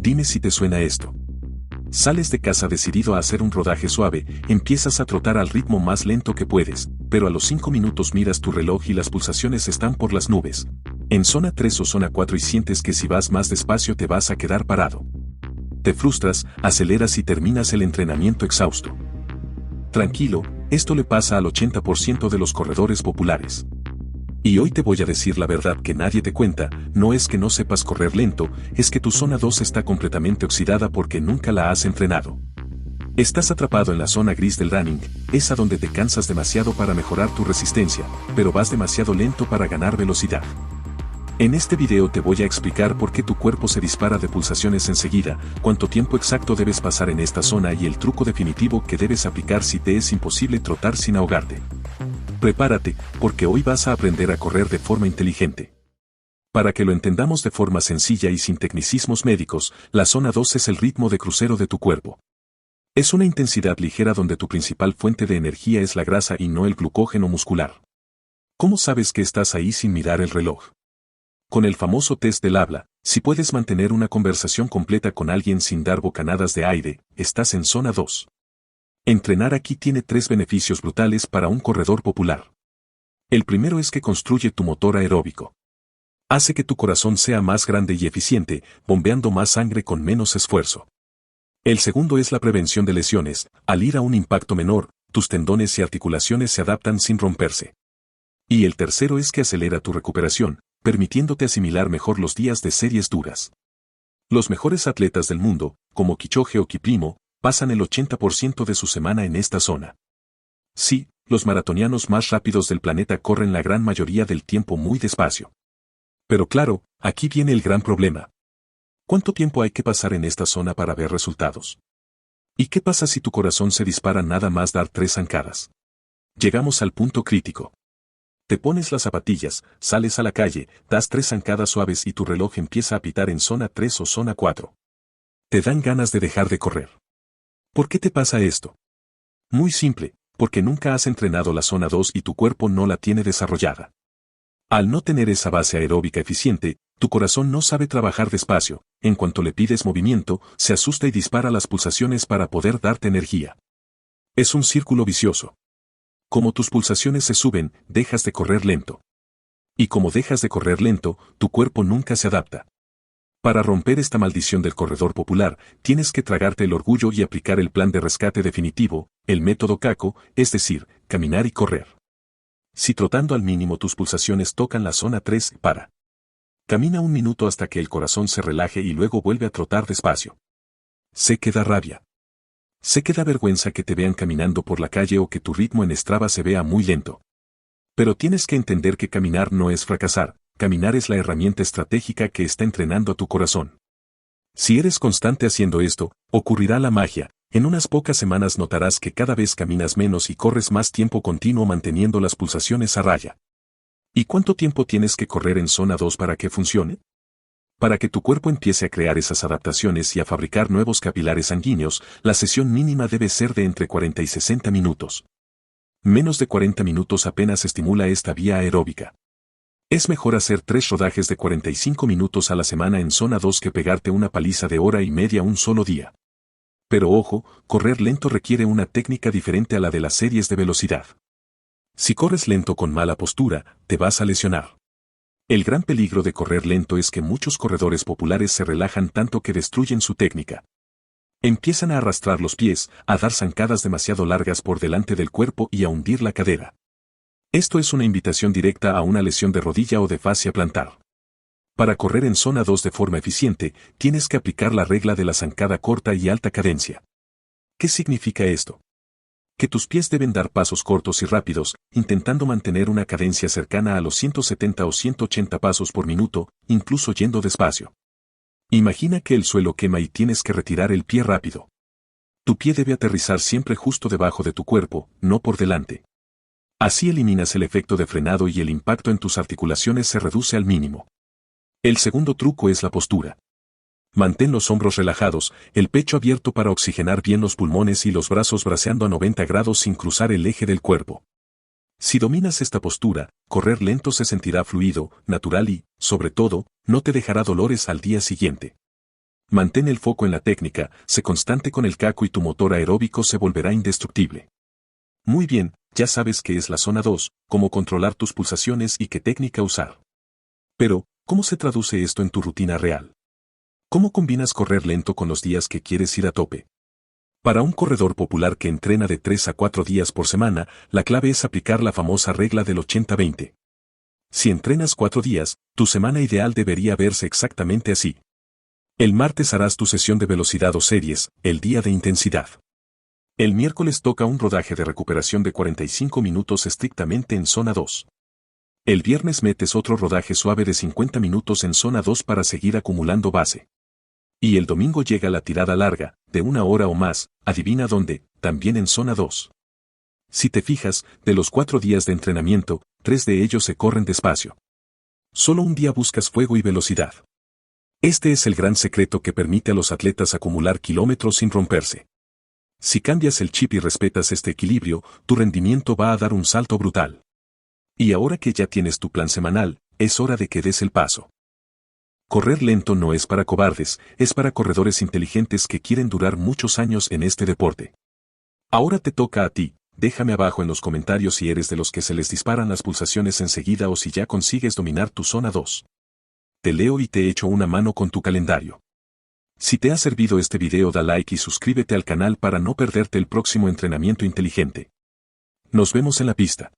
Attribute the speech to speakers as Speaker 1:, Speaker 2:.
Speaker 1: Dime si te suena esto. Sales de casa decidido a hacer un rodaje suave, empiezas a trotar al ritmo más lento que puedes, pero a los 5 minutos miras tu reloj y las pulsaciones están por las nubes. En zona 3 o zona 4 y sientes que si vas más despacio te vas a quedar parado. Te frustras, aceleras y terminas el entrenamiento exhausto. Tranquilo, esto le pasa al 80% de los corredores populares. Y hoy te voy a decir la verdad que nadie te cuenta, no es que no sepas correr lento, es que tu zona 2 está completamente oxidada porque nunca la has entrenado. Estás atrapado en la zona gris del running, es a donde te cansas demasiado para mejorar tu resistencia, pero vas demasiado lento para ganar velocidad. En este video te voy a explicar por qué tu cuerpo se dispara de pulsaciones enseguida, cuánto tiempo exacto debes pasar en esta zona y el truco definitivo que debes aplicar si te es imposible trotar sin ahogarte. Prepárate, porque hoy vas a aprender a correr de forma inteligente. Para que lo entendamos de forma sencilla y sin tecnicismos médicos, la zona 2 es el ritmo de crucero de tu cuerpo. Es una intensidad ligera donde tu principal fuente de energía es la grasa y no el glucógeno muscular. ¿Cómo sabes que estás ahí sin mirar el reloj? Con el famoso test del habla, si puedes mantener una conversación completa con alguien sin dar bocanadas de aire, estás en zona 2. Entrenar aquí tiene 3 beneficios brutales para un corredor popular. El primero es que construye tu motor aeróbico. Hace que tu corazón sea más grande y eficiente, bombeando más sangre con menos esfuerzo. El segundo es la prevención de lesiones. Al ir a un impacto menor, tus tendones y articulaciones se adaptan sin romperse. Y el tercero es que acelera tu recuperación, permitiéndote asimilar mejor los días de series duras. Los mejores atletas del mundo, como Kipchoge o Kiplimo, pasan el 80% de su semana en esta zona. Sí, los maratonianos más rápidos del planeta corren la gran mayoría del tiempo muy despacio. Pero claro, aquí viene el gran problema. ¿Cuánto tiempo hay que pasar en esta zona para ver resultados? ¿Y qué pasa si tu corazón se dispara nada más dar 3 zancadas? Llegamos al punto crítico. Te pones las zapatillas, sales a la calle, das 3 zancadas suaves y tu reloj empieza a pitar en zona 3 o zona 4. Te dan ganas de dejar de correr. ¿Por qué te pasa esto? Muy simple, porque nunca has entrenado la zona 2 y tu cuerpo no la tiene desarrollada. Al no tener esa base aeróbica eficiente, tu corazón no sabe trabajar despacio, en cuanto le pides movimiento, se asusta y dispara las pulsaciones para poder darte energía. Es un círculo vicioso. Como tus pulsaciones se suben, dejas de correr lento. Y como dejas de correr lento, tu cuerpo nunca se adapta. Para romper esta maldición del corredor popular, tienes que tragarte el orgullo y aplicar el plan de rescate definitivo, el método Kako, es decir, caminar y correr. Si trotando al mínimo tus pulsaciones tocan la zona 3, para. Camina 1 minuto hasta que el corazón se relaje y luego vuelve a trotar despacio. Sé que da rabia. Sé que da vergüenza que te vean caminando por la calle o que tu ritmo en Strava se vea muy lento. Pero tienes que entender que caminar no es fracasar. Caminar es la herramienta estratégica que está entrenando a tu corazón. Si eres constante haciendo esto, ocurrirá la magia. En unas pocas semanas notarás que cada vez caminas menos y corres más tiempo continuo manteniendo las pulsaciones a raya. ¿Y cuánto tiempo tienes que correr en zona 2 para que funcione? Para que tu cuerpo empiece a crear esas adaptaciones y a fabricar nuevos capilares sanguíneos, la sesión mínima debe ser de entre 40 y 60 minutos. Menos de 40 minutos apenas estimula esta vía aeróbica. Es mejor hacer 3 rodajes de 45 minutos a la semana en zona 2 que pegarte una paliza de hora y media un solo día. Pero ojo, correr lento requiere una técnica diferente a la de las series de velocidad. Si corres lento con mala postura, te vas a lesionar. El gran peligro de correr lento es que muchos corredores populares se relajan tanto que destruyen su técnica. Empiezan a arrastrar los pies, a dar zancadas demasiado largas por delante del cuerpo y a hundir la cadera. Esto es una invitación directa a una lesión de rodilla o de fascia plantar. Para correr en zona 2 de forma eficiente, tienes que aplicar la regla de la zancada corta y alta cadencia. ¿Qué significa esto? Que tus pies deben dar pasos cortos y rápidos, intentando mantener una cadencia cercana a los 170 o 180 pasos por minuto, incluso yendo despacio. Imagina que el suelo quema y tienes que retirar el pie rápido. Tu pie debe aterrizar siempre justo debajo de tu cuerpo, no por delante. Así eliminas el efecto de frenado y el impacto en tus articulaciones se reduce al mínimo. El segundo truco es la postura. Mantén los hombros relajados, el pecho abierto para oxigenar bien los pulmones y los brazos braceando a 90 grados sin cruzar el eje del cuerpo. Si dominas esta postura, correr lento se sentirá fluido, natural y, sobre todo, no te dejará dolores al día siguiente. Mantén el foco en la técnica, sé constante con el caco y tu motor aeróbico se volverá indestructible. Muy bien, ya sabes qué es la zona 2, cómo controlar tus pulsaciones y qué técnica usar. Pero, ¿cómo se traduce esto en tu rutina real? ¿Cómo combinas correr lento con los días que quieres ir a tope? Para un corredor popular que entrena de 3 a 4 días por semana, la clave es aplicar la famosa regla del 80-20. Si entrenas 4 días, tu semana ideal debería verse exactamente así. El martes harás tu sesión de velocidad o series, el día de intensidad. El miércoles toca un rodaje de recuperación de 45 minutos estrictamente en zona 2. El viernes metes otro rodaje suave de 50 minutos en zona 2 para seguir acumulando base. Y el domingo llega la tirada larga, de 1 hora o más, adivina dónde, también en zona 2. Si te fijas, de los 4 días de entrenamiento, 3 de ellos se corren despacio. Solo un día buscas fuego y velocidad. Este es el gran secreto que permite a los atletas acumular kilómetros sin romperse. Si cambias el chip y respetas este equilibrio, tu rendimiento va a dar un salto brutal. Y ahora que ya tienes tu plan semanal, es hora de que des el paso. Correr lento no es para cobardes, es para corredores inteligentes que quieren durar muchos años en este deporte. Ahora te toca a ti, déjame abajo en los comentarios si eres de los que se les disparan las pulsaciones enseguida o si ya consigues dominar tu zona 2. Te leo y te echo una mano con tu calendario. Si te ha servido este video da like y suscríbete al canal para no perderte el próximo entrenamiento inteligente. Nos vemos en la pista.